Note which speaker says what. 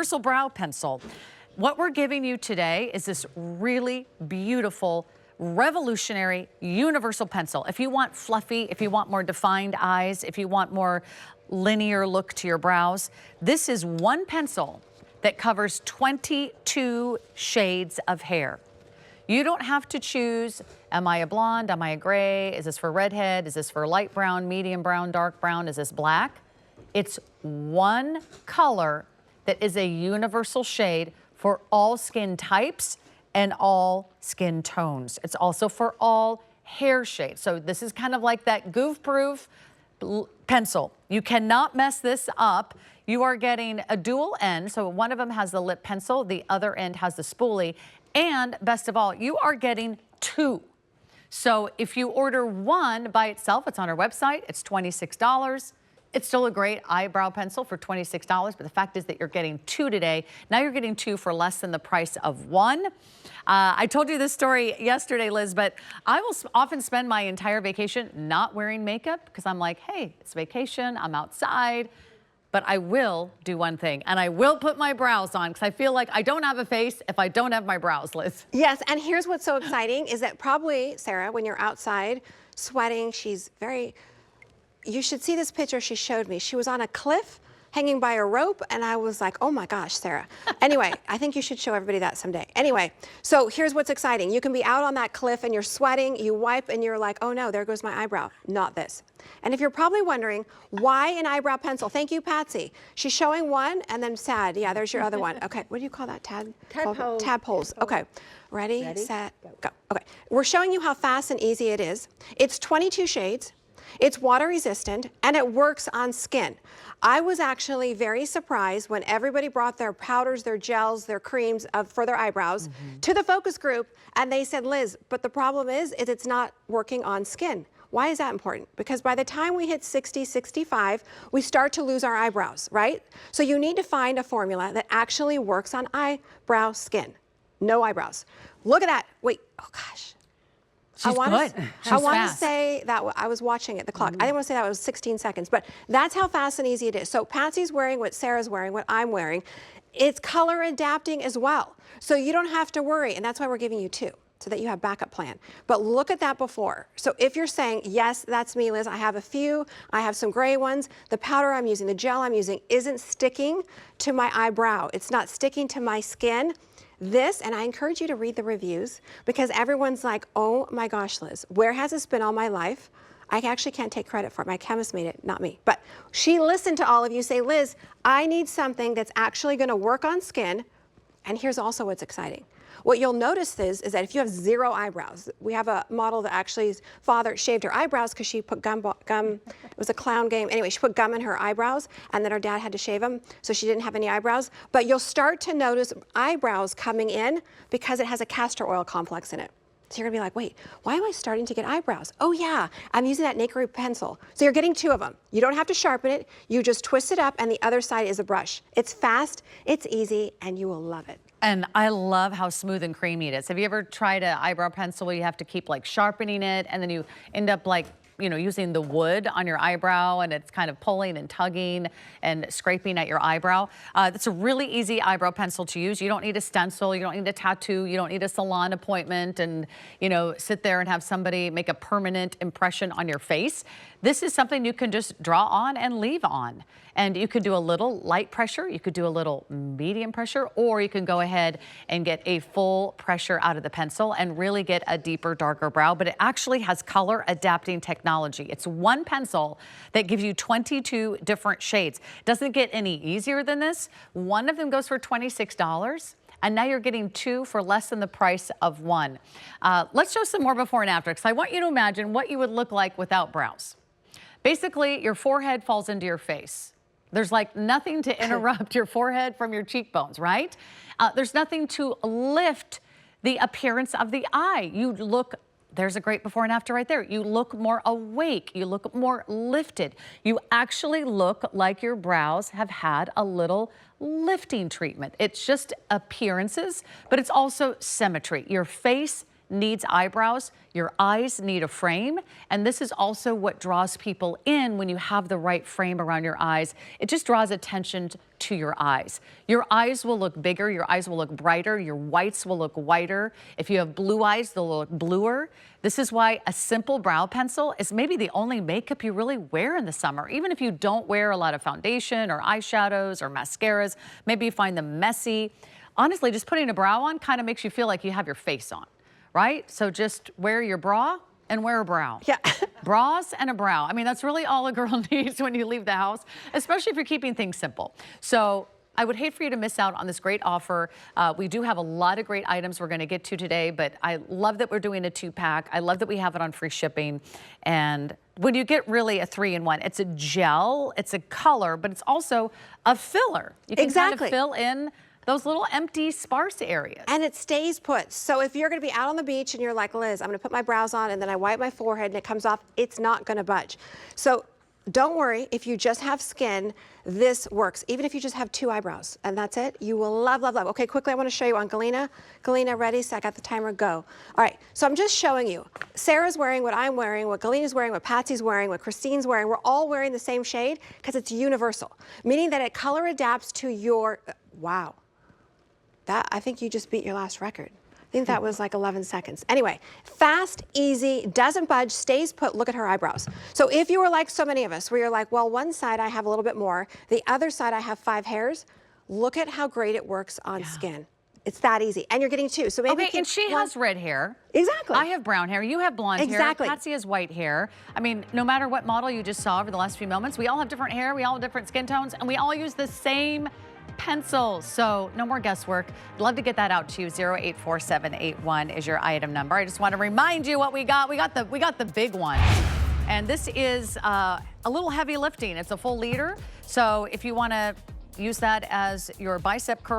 Speaker 1: Universal brow pencil. What we're giving you today is this really beautiful, revolutionary universal pencil. If you want fluffy, if you want more defined eyes, if you want more linear look to your brows, this is one pencil that covers 22 shades of hair. You don't have to choose, am I a blonde, am I a gray, is this for redhead, is this for light brown, medium brown, dark brown, is this black? It's one color that is a universal shade for all skin types and all skin tones. It's also for all hair shades. So this is kind of like that goof-proof pencil. You cannot mess this up. You are getting a dual end. So one of them has the lip pencil, the other end has the spoolie. And best of all, you are getting two. So if you order one by itself, it's on our website, it's $26. It's still a great eyebrow pencil for $26, but the fact is that you're getting two today. Now you're getting two for less than the price of one. I told you this story yesterday, Liz, but I will often spend my entire vacation not wearing makeup because I'm like, hey, it's vacation, I'm outside. But I will do one thing, and I will put my brows on because I feel like I don't have a face if I don't have my brows, Liz.
Speaker 2: Yes, and here's what's so exciting is that probably, Sarah, when you're outside sweating, you should see this picture she showed me. She was on a cliff hanging by a rope, and I was like, oh my gosh, Sarah. Anyway, I think you should show everybody that someday. Anyway, so here's what's exciting. You can be out on that cliff and you're sweating, you wipe, and you're like, oh no, there goes my eyebrow. Not this. And if you're probably wondering, why an eyebrow pencil? Thank you, Patsy. She's showing one, and then sad. Yeah, there's your other one. Okay, what do you call that,
Speaker 3: Tadpoles.
Speaker 2: Tadpoles. Okay, ready, set, go. Okay, we're showing you how fast and easy it is. It's 22 shades. It's water resistant and it works on skin. I was actually very surprised when everybody brought their powders, their gels, their creams for their eyebrows to the focus group, and they said, Liz, but the problem is it's not working on skin. Why is that important? Because by the time we hit 60, 65, we start to lose our eyebrows, right? So you need to find a formula that actually works on eyebrow skin. No eyebrows. Look at that. Wait, oh gosh.
Speaker 1: She's good. She's
Speaker 2: I want to
Speaker 1: fast.
Speaker 2: say that I was watching at the clock. I didn't want to say that it was 16 seconds, but that's how fast and easy it is. So Patsy's wearing what Sarah's wearing, what I'm wearing. It's color adapting as well. So you don't have to worry, and that's why we're giving you two, so that you have backup plan. But look at that before. So if you're saying, yes, that's me, Liz, I have a few, I have some gray ones, the powder I'm using, the gel I'm using isn't sticking to my eyebrow. It's not sticking to my skin. This, and I encourage you to read the reviews because everyone's like, oh my gosh, Liz, where has this been all my life? I actually can't take credit for it. My chemist made it, not me. But she listened to all of you say, Liz, I need something that's actually gonna work on skin. And here's also what's exciting. What you'll notice is that if you have zero eyebrows, we have a model that actually his father shaved her eyebrows because she put gum, it was a clown game. Anyway, she put gum in her eyebrows and then her dad had to shave them, so she didn't have any eyebrows. But you'll start to notice eyebrows coming in because it has a castor oil complex in it. So you're gonna be like, wait, why am I starting to get eyebrows? Oh yeah, I'm using that Nakery pencil. So you're getting two of them. You don't have to sharpen it, you just twist it up and the other side is a brush. It's fast, it's easy, and you will love it.
Speaker 1: And I love how smooth and creamy it is. Have you ever tried an eyebrow pencil where you have to keep like sharpening it and then you end up like, you know, using the wood on your eyebrow and it's kind of pulling and tugging and scraping at your eyebrow? It's a really easy eyebrow pencil to use. You don't need a stencil, you don't need a tattoo, you don't need a salon appointment and, you know, sit there and have somebody make a permanent impression on your face. This is something you can just draw on and leave on. And you could do a little light pressure, you could do a little medium pressure, or you can go ahead and get a full pressure out of the pencil and really get a deeper, darker brow. But it actually has color adapting technology. It's one pencil that gives you 22 different shades. Doesn't get any easier than this. One of them goes for $26. And now you're getting two for less than the price of one. Let's show some more before and after, because I want you to imagine what you would look like without brows. Basically, your forehead falls into your face. There's like nothing to interrupt your forehead from your cheekbones, right? There's nothing to lift the appearance of the eye. You look, there's a great before and after right there. You look more awake, you look more lifted. You actually look like your brows have had a little lifting treatment. It's just appearances, but it's also symmetry. Your face needs eyebrows. Your eyes need a frame. And this is also what draws people in when you have the right frame around your eyes. It just draws attention to your eyes. Your eyes will look bigger. Your eyes will look brighter. Your whites will look whiter. If you have blue eyes, they'll look bluer. This is why a simple brow pencil is maybe the only makeup you really wear in the summer. Even if you don't wear a lot of foundation or eyeshadows or mascaras, maybe you find them messy. Honestly, just putting a brow on kind of makes you feel like you have your face on, right? So just wear your bra and wear a brow.
Speaker 2: Yeah.
Speaker 1: Bras and a brow. I mean, that's really all a girl needs when you leave the house, especially if you're keeping things simple. So I would hate for you to miss out on this great offer. We do have a lot of great items we're going to get to today, but I love that we're doing a 2-pack. I love that we have it on free shipping. And when you get really a 3-in-1, it's a gel, it's a color, but it's also a filler. You can kind of fill in those little empty, sparse areas.
Speaker 2: And it stays put. So if you're gonna be out on the beach and you're like, Liz, I'm gonna put my brows on and then I wipe my forehead and it comes off, it's not gonna budge. So don't worry, if you just have skin, this works. Even if you just have 2 eyebrows and that's it, you will love, love, love. Okay, quickly, I wanna show you on Galena. Galena, ready? So I got the timer, go. All right, so I'm just showing you. Sarah's wearing what I'm wearing, what Galena's wearing, what Patsy's wearing, what Christine's wearing. We're all wearing the same shade because it's universal, meaning that it color adapts to your, wow. I think you just beat your last record. I think that was like 11 seconds. Anyway, fast, easy, doesn't budge, stays put. Look at her eyebrows. So if you were like so many of us, where you're like, well, one side I have a little bit more, the other side I have 5 hairs, look at how great it works on skin. It's that easy. And you're getting 2. So maybe
Speaker 1: and she has red hair.
Speaker 2: Exactly.
Speaker 1: I have brown hair. You have blonde hair. Patsy has white hair. I mean, no matter what model you just saw over the last few moments, we all have different hair, we all have different skin tones, and we all use the same pencil. So no more guesswork. I'd love to get that out to you. 084781 is your item number. I just want to remind you what we got. We got the big one. And this is a little heavy lifting. It's a full liter. So if you want to use that as your bicep curl,